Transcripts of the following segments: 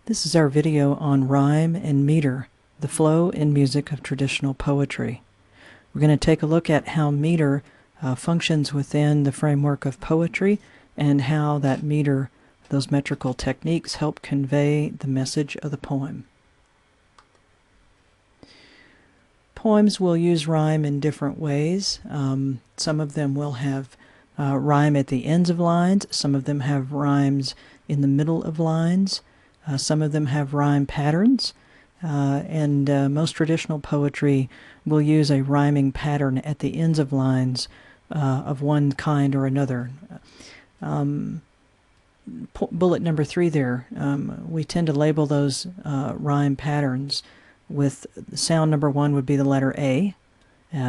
This is our video on rhyme and meter, the flow and music of traditional poetry. We're going to take a look at how meter functions within the framework of poetry and how that meter, those metrical techniques, help convey the message of the poem. Poems will use rhyme in different ways. Some of them will have rhyme at the ends of lines. Some of them have rhymes in the middle of lines. Some of them have rhyme patterns, and most traditional poetry will use a rhyming pattern at the ends of lines of one kind or another. Bullet number 3 there, we tend to label those rhyme patterns with sound number 1 would be the letter A,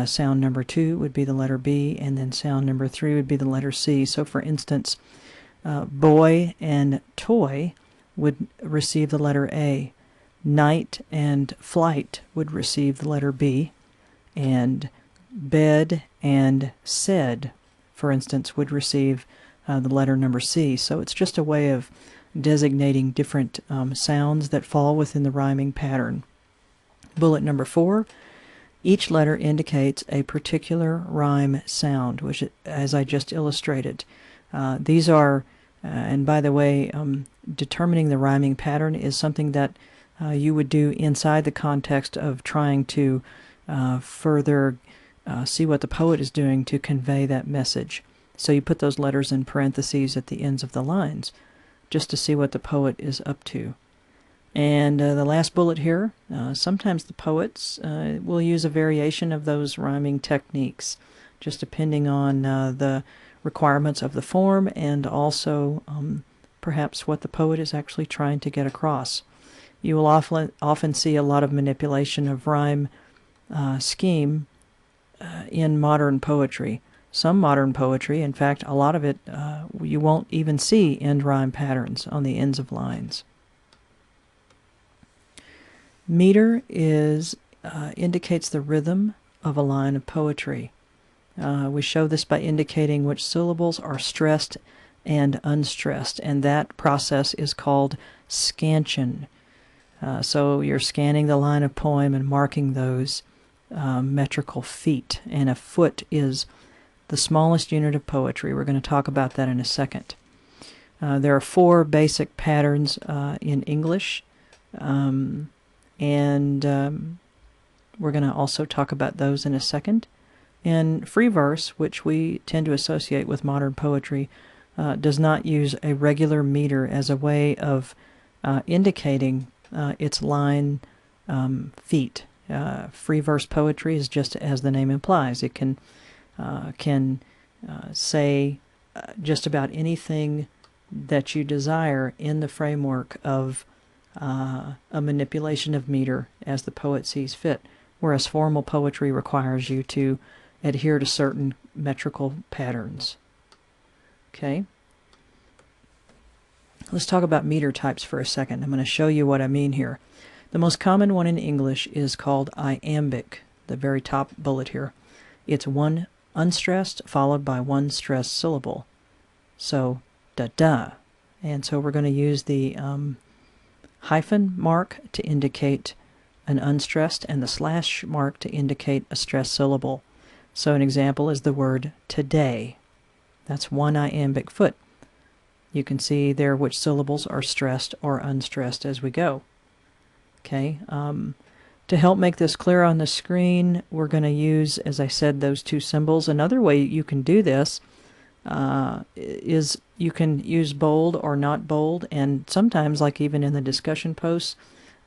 sound number 2 would be the letter B, and then sound number 3 would be the letter C. So for instance, boy and toy would receive the letter A. Night and flight would receive the letter B. And bed and said, for instance, would receive the letter number C. So it's just a way of designating different sounds that fall within the rhyming pattern. Bullet number 4, each letter indicates a particular rhyme sound, which, as I just illustrated, these are, and by the way, determining the rhyming pattern is something that you would do inside the context of trying to further see what the poet is doing to convey that message. So you put those letters in parentheses at the ends of the lines just to see what the poet is up to. And the last bullet here, sometimes the poets will use a variation of those rhyming techniques, just depending on the requirements of the form and also perhaps what the poet is actually trying to get across. You will often see a lot of manipulation of rhyme scheme in modern poetry. Some modern poetry, in fact, a lot of it, you won't even see end rhyme patterns on the ends of lines. Meter indicates the rhythm of a line of poetry. We show this by indicating which syllables are stressed and unstressed, and that process is called scansion. So you're scanning the line of poem and marking those metrical feet, and a foot is the smallest unit of poetry. We're going to talk about that in a second. There are 4 basic patterns in English, and we're going to also talk about those in a second. And free verse, which we tend to associate with modern poetry, does not use a regular meter as a way of indicating its line feet. Free verse poetry is just as the name implies. It can say just about anything that you desire in the framework of a manipulation of meter as the poet sees fit, whereas formal poetry requires you to adhere to certain metrical patterns. Okay? Let's talk about meter types for a second. I'm going to show you what I mean here. The most common one in English is called iambic, the very top bullet here. It's one unstressed followed by one stressed syllable. So, da-da. And so we're going to use the hyphen mark to indicate an unstressed and the slash mark to indicate a stressed syllable. So an example is the word today. That's one iambic foot. You can see there which syllables are stressed or unstressed as we go. Okay. To help make this clear on the screen, we're going to use, as I said, those 2 symbols. Another way you can do this is you can use bold or not bold, and sometimes, like even in the discussion posts,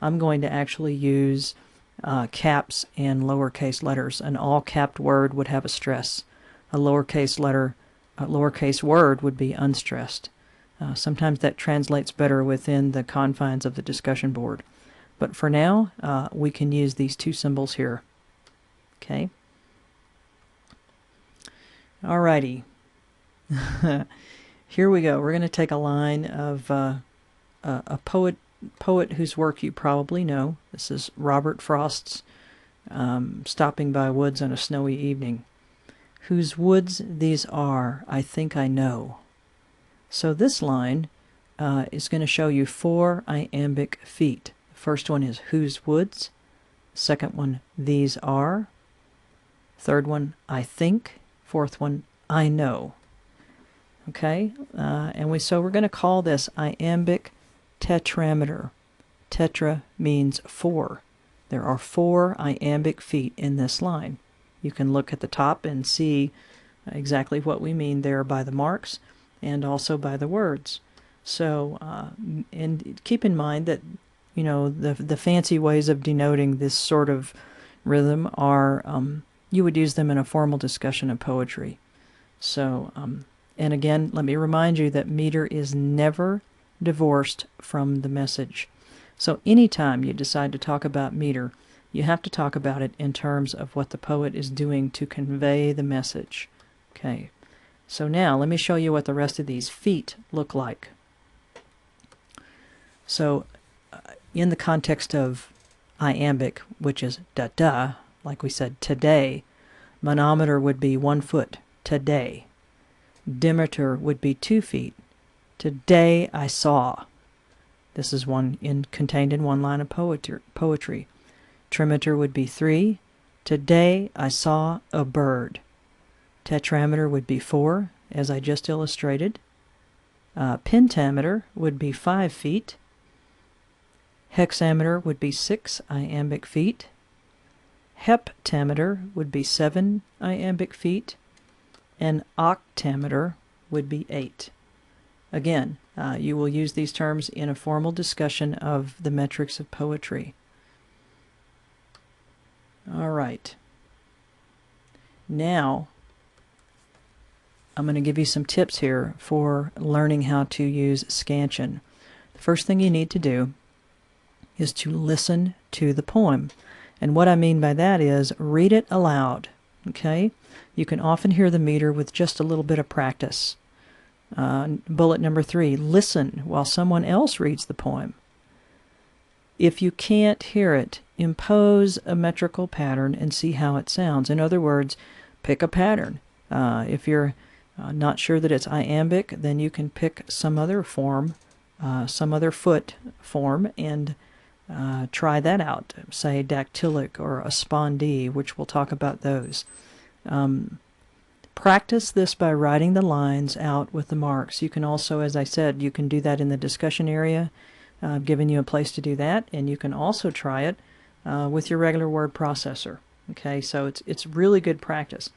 I'm going to actually use caps and lowercase letters. An all-capped word would have a stress. A lowercase word would be unstressed. Sometimes that translates better within the confines of the discussion board. But for now, we can use these 2 symbols here. Okay? Alrighty. Here we go. We're going to take a line of a poet whose work you probably know. This is Robert Frost's Stopping by Woods on a Snowy Evening. Whose woods these are, I think I know. So this line is going to show you 4 iambic feet. The first one is whose woods. Second one, these are. Third one, I think. Fourth one, I know. Okay, so we're going to call this iambic tetrameter. Tetra means 4. There are 4 iambic feet in this line. You can look at the top and see exactly what we mean there by the marks and also by the words. So, and keep in mind that, you know, the fancy ways of denoting this sort of rhythm are, you would use them in a formal discussion of poetry. So, and again, let me remind you that meter is never divorced from the message. So anytime you decide to talk about meter, you have to talk about it in terms of what the poet is doing to convey the message. Okay, so now let me show you what the rest of these feet look like. So in the context of iambic, which is da-da, like we said, today, manometer would be 1 foot, today. Dimeter would be 2 feet. Today I saw. This is contained in one line of poetry. Trimeter would be 3. Today I saw a bird. Tetrameter would be 4, as I just illustrated. Pentameter would be 5 feet. Hexameter would be 6 iambic feet. Heptameter would be 7 iambic feet. And octameter would be 8. Again, you will use these terms in a formal discussion of the metrics of poetry. All right. Now, I'm going to give you some tips here for learning how to use scansion. The first thing you need to do is to listen to the poem. And what I mean by that is read it aloud. Okay? You can often hear the meter with just a little bit of practice. Bullet number 3, listen while someone else reads the poem. If you can't hear it, impose a metrical pattern and see how it sounds. In other words, pick a pattern. If you're not sure that it's iambic, then you can pick some other form, some other foot form, and try that out. Say dactylic or a spondee, which we'll talk about those. Practice this by writing the lines out with the marks. You can also, as I said, you can do that in the discussion area. I've given you a place to do that, and you can also try it with your regular word processor. Okay, so it's really good practice.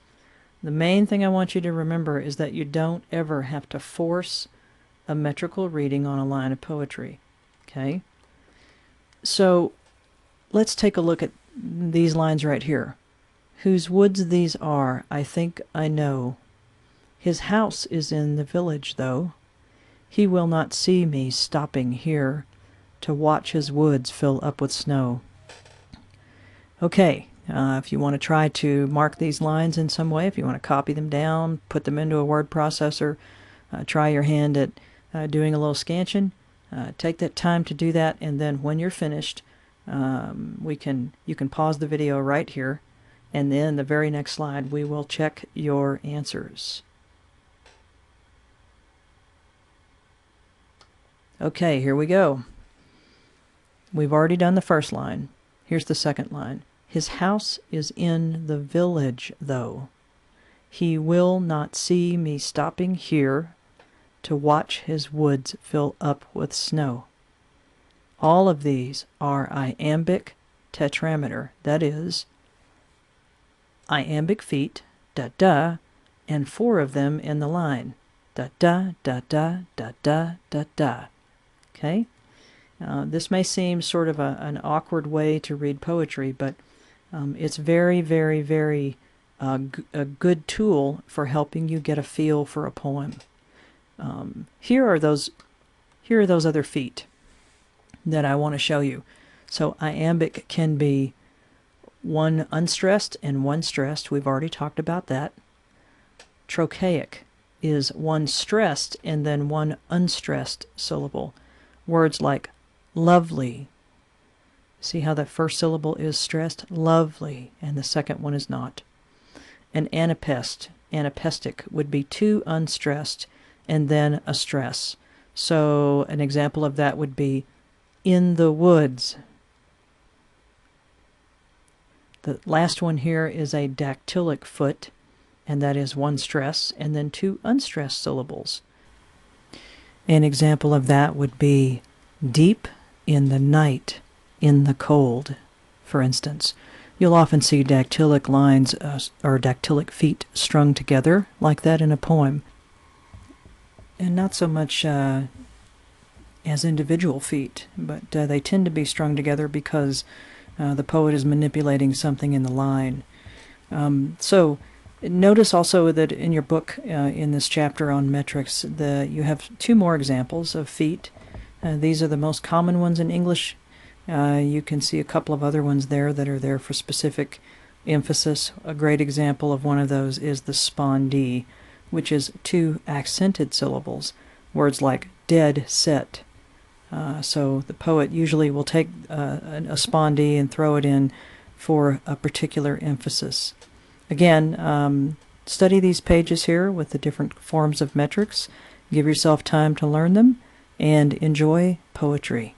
The main thing I want you to remember is that you don't ever have to force a metrical reading on a line of poetry. Okay, so let's take a look at these lines right here. Whose woods these are, I think I know. His house is in the village, though. He will not see me stopping here to watch his woods fill up with snow. Okay, if you want to try to mark these lines in some way, if you want to copy them down, put them into a word processor, try your hand at doing a little scansion, take that time to do that, and then when you're finished, you can pause the video right here. And then the very next slide, we will check your answers. Okay, here we go. We've already done the first line. Here's the second line. His house is in the village, though. He will not see me stopping here to watch his woods fill up with snow. All of these are iambic tetrameter, that is, iambic feet, da-da, and 4 of them in the line, da-da, da-da, da-da, da-da. Okay? This may seem sort of an awkward way to read poetry, but it's very, very, very a good tool for helping you get a feel for a poem. Here are those other feet that I want to show you. So iambic can be 1 unstressed and 1 stressed. We've already talked about that. Trochaic is 1 stressed and then 1 unstressed syllable. Words like lovely. See how that first syllable is stressed? Lovely. And the second one is not. An anapestic would be 2 unstressed and then a stress. So an example of that would be in the woods. The last one here is a dactylic foot, and that is one stress and then two unstressed syllables. An example of that would be deep in the night, in the cold, for instance. You'll often see dactylic lines or dactylic feet strung together like that in a poem. And not so much as individual feet, but they tend to be strung together because the poet is manipulating something in the line. So notice also that in your book, in this chapter on metrics, you have two more examples of feet. These are the most common ones in English. You can see a couple of other ones there that are there for specific emphasis. A great example of one of those is the spondee, which is two accented syllables, words like dead set. So the poet usually will take a spondee and throw it in for a particular emphasis. Again, study these pages here with the different forms of metrics. Give yourself time to learn them, and enjoy poetry.